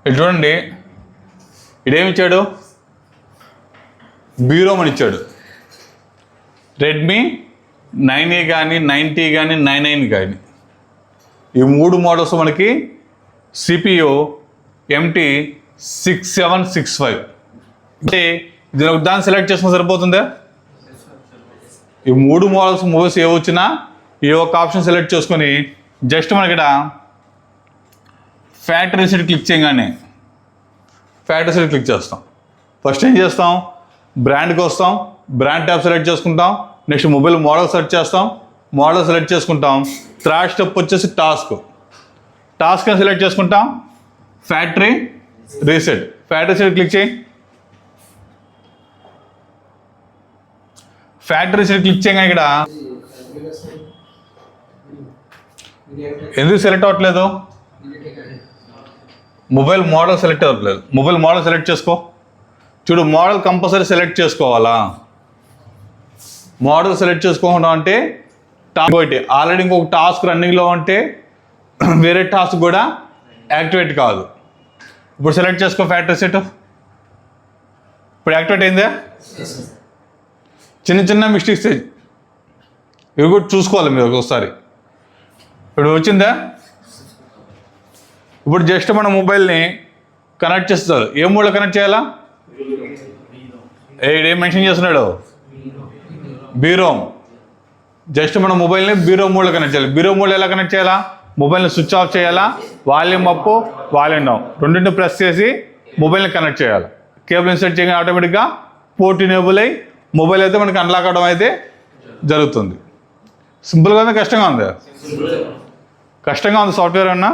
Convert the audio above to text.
ఇది చూడండి, ఇదేమిచ్చాడు, బీరోమ్ అని ఇచ్చాడు. రెడ్మీ 9A కానీ 9T కానీ 9i కానీ ఈ 3 మోడల్స్ మనకి CPU MT6765. అంటే దీని ఒక దాన్ని సెలెక్ట్ చేసుకుని సరిపోతుందా? ఈ 3 మోడల్స్ మూవీస్ ఏ వచ్చినా ఏ ఒక్క ఆప్షన్ సెలెక్ట్ చేసుకొని జస్ట్ మనకి ఇక్కడ ఫ్యాక్టరీ రీసెట్ క్లిక్ చేయగానే ఫ్యాక్టరీ రీసెట్ క్లిక్ చేస్తాం. ఫస్ట్ ఏం చేస్తాం, బ్రాండ్కి వస్తాం, బ్రాండ్ ట్యాబ్ సెలెక్ట్ చేసుకుంటాం. నెక్స్ట్ మొబైల్ మోడల్ సెలెక్ట్ చేస్తాం, మోడల్ సెలెక్ట్ చేసుకుంటాం. థర్డ్ స్టెప్ వచ్చేసి టాస్క్ అని సెలెక్ట్ చేసుకుంటాం. ఫ్యాక్టరీ రీసెట్ క్లిక్ చేయి. ఫ్యాక్టరీ రీసెట్ క్లిక్ చేయగా ఇక్కడ ఎందుకు సెలెక్ట్ అవ్వట్లేదు? మొబైల్ మోడల్ సెలెక్ట్ అవ్వట్లేదు. మొబైల్ మోడల్ సెలెక్ట్ చేసుకో. చూడు, మోడల్ కంపల్సరీ సెలెక్ట్ చేసుకోవాలా? మోడల్ సెలెక్ట్ చేసుకోకుండా అంటే ఆల్రెడీ ఇంకొక టాస్క్ రన్నింగ్లో ఉంటే వేరే టాస్క్ కూడా యాక్టివేట్ కాదు. ఇప్పుడు సెలెక్ట్ చేసుకో ఫ్యాక్టరీ సెట్. ఇప్పుడు యాక్టివేట్ అయిందా? చిన్న మిస్టేక్స్ ఇవి కూడా చూసుకోవాలి మీరు ఒకసారి. ఇప్పుడు వచ్చిందా? ఇప్పుడు జస్ట్ మన మొబైల్ని కనెక్ట్ చేస్తారు. ఏ మోడ్లో కనెక్ట్ చేయాలా? ఏం మెన్షన్ చేస్తున్నాడు? బీరోమ్. జస్ట్ మన మొబైల్ని బీరోమ్ మోడ్లో కనెక్ట్ చేయాలి. బీరోమ్ మోడ్లో ఎలా కనెక్ట్ చేయాలా? మొబైల్ని స్విచ్ ఆఫ్ చేయాలా, వాల్యూమ్ అప్ వాల్యూమ్ డౌన్ రెండింటిని ప్రెస్ చేసి మొబైల్ని కనెక్ట్ చేయాలి. కేబుల్ ఇన్సర్ట్ చేయగానే ఆటోమేటిక్గా పోర్ట్ ఎనేబుల్ అయ్యి మొబైల్ అయితే మనకి అన్లాక్ అవడం అయితే జరుగుతుంది. సింపుల్గా ఉంది, కష్టంగా ఉంది? కష్టంగా ఉంది సాఫ్ట్వేర్ అన్నా.